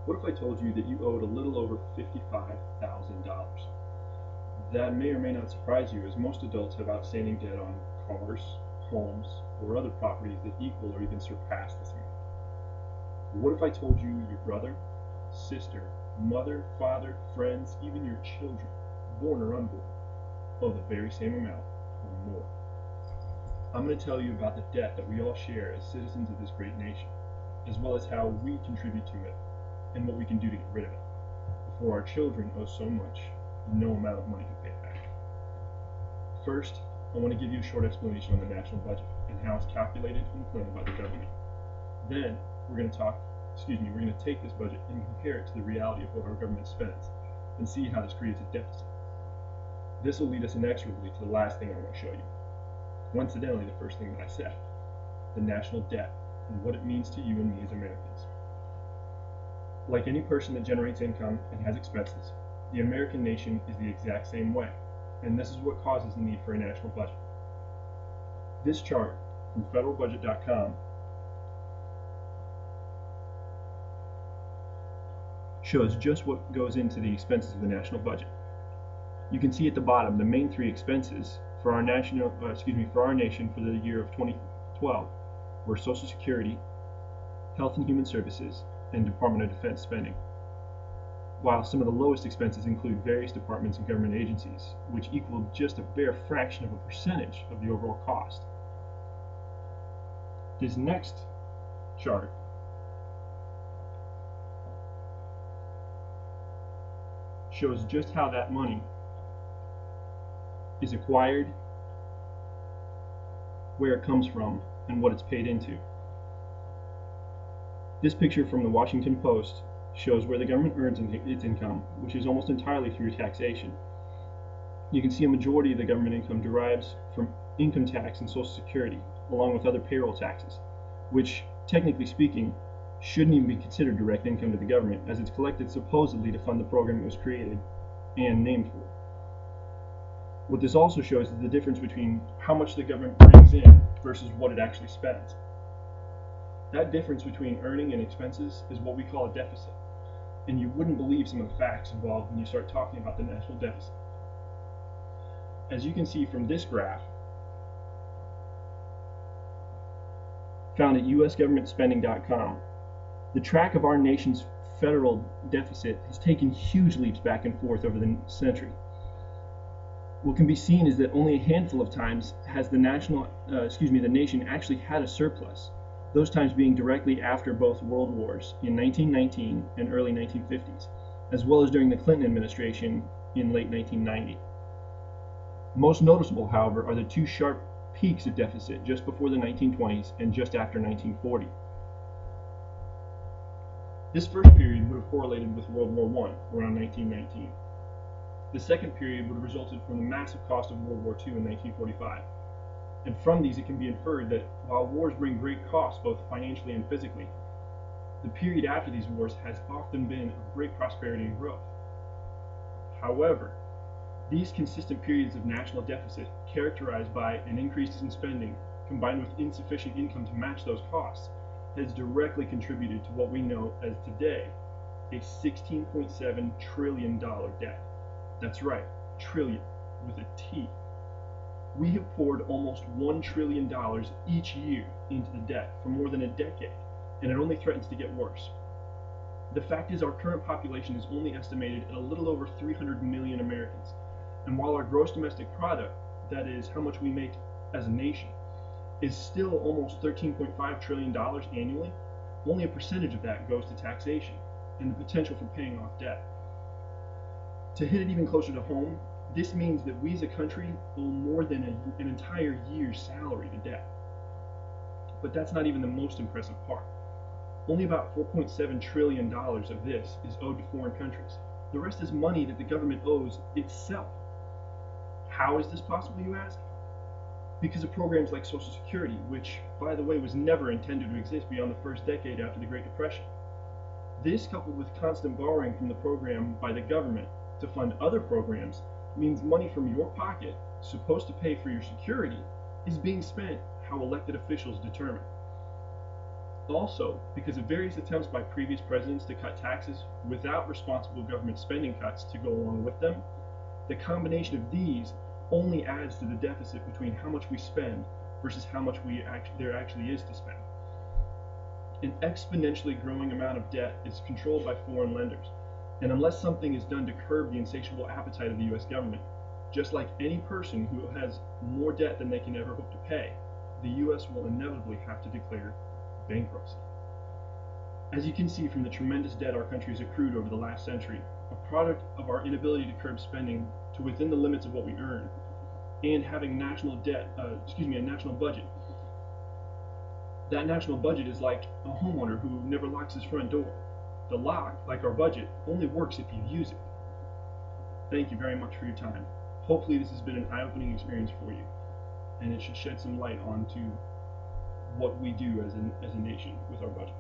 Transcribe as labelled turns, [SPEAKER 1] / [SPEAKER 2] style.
[SPEAKER 1] What if I told you that you owed a little over $55,000? That may or may not surprise you, as most adults have outstanding debt on cars, homes, or other properties that equal or even surpass this amount. What if I told you your brother, sister, mother, father, friends, even your children, born or unborn, owe the very same amount or more? I'm going to tell you about the debt that we all share as citizens of this great nation, as well as how we contribute to it and what we can do to get rid of it, before our children owe so much no amount of money can pay it back. First, I want to give you a short explanation on the national budget and how it's calculated and planned by the government. Then, we're going to take this budget and compare it to the reality of what our government spends and see how this creates a deficit. This will lead us inexorably to the last thing I want to show you. Coincidentally, the first thing that I said, the national debt and what it means to you and me as Americans. Like any person that generates income and has expenses, the American nation is the exact same way, and this is what causes the need for a national budget. This chart from federalbudget.com shows just what goes into the expenses of the national budget. You can see at the bottom the main three expenses for our nation for the year of 2012 were Social Security, Health and Human Services, and Department of Defense spending, while some of the lowest expenses include various departments and government agencies, which equal just a bare fraction of a percentage of the overall cost. This next chart shows just how that money is acquired, where it comes from, and what it's paid into. This picture from the Washington Post shows where the government earns its income, which is almost entirely through taxation. You can see a majority of the government income derives from income tax and Social Security, along with other payroll taxes, which, technically speaking, shouldn't even be considered direct income to the government, as it's collected supposedly to fund the program it was created and named for. What this also shows is the difference between how much the government brings in versus what it actually spends. That difference between earning and expenses is what we call a deficit, and you wouldn't believe some of the facts involved when you start talking about the national deficit. As you can see from this graph, found at usgovernmentspending.com, the track of our nation's federal deficit has taken huge leaps back and forth over the century. What can be seen is that only a handful of times has the nation actually had a surplus, those times being directly after both world wars in 1919 and early 1950s, as well as during the Clinton administration in late 1990. Most noticeable, however, are the two sharp peaks of deficit just before the 1920s and just after 1940. This first period would have correlated with World War I around 1919. The second period would have resulted from the massive cost of World War II in 1945. And from these it can be inferred that while wars bring great costs both financially and physically, the period after these wars has often been of great prosperity and growth. However, these consistent periods of national deficit, characterized by an increase in spending combined with insufficient income to match those costs, has directly contributed to what we know as today a $16.7 trillion debt. That's right, trillion, with a T. We have poured almost $1 trillion each year into the debt for more than a decade, and it only threatens to get worse. The fact is, our current population is only estimated at a little over 300 million Americans, and while our gross domestic product, that is, how much we make as a nation, is still almost $13.5 trillion annually, only a percentage of that goes to taxation and the potential for paying off debt. To hit it even closer to home, this means that we as a country owe more than an entire year's salary to debt. But that's not even the most impressive part. Only about $4.7 trillion of this is owed to foreign countries. The rest is money that the government owes itself. How is this possible, you ask? Because of programs like Social Security, which, by the way, was never intended to exist beyond the first decade after the Great Depression. This, coupled with constant borrowing from the program by the government to fund other programs, means money from your pocket, supposed to pay for your security, is being spent how elected officials determine. Also, because of various attempts by previous presidents to cut taxes without responsible government spending cuts to go along with them, the combination of these only adds to the deficit between how much we spend versus how much there actually is to spend. An exponentially growing amount of debt is controlled by foreign lenders, and unless something is done to curb the insatiable appetite of the US government, just like any person who has more debt than they can ever hope to pay, the US will inevitably have to declare bankruptcy. As you can see from the tremendous debt our country has accrued over the last century, a product of our inability to curb spending to within the limits of what we earn, and having a national budget. That national budget is like a homeowner who never locks his front door. The lock, like our budget, only works if you use it. Thank you very much for your time. Hopefully this has been an eye-opening experience for you, and it should shed some light onto what we do as a nation with our budget.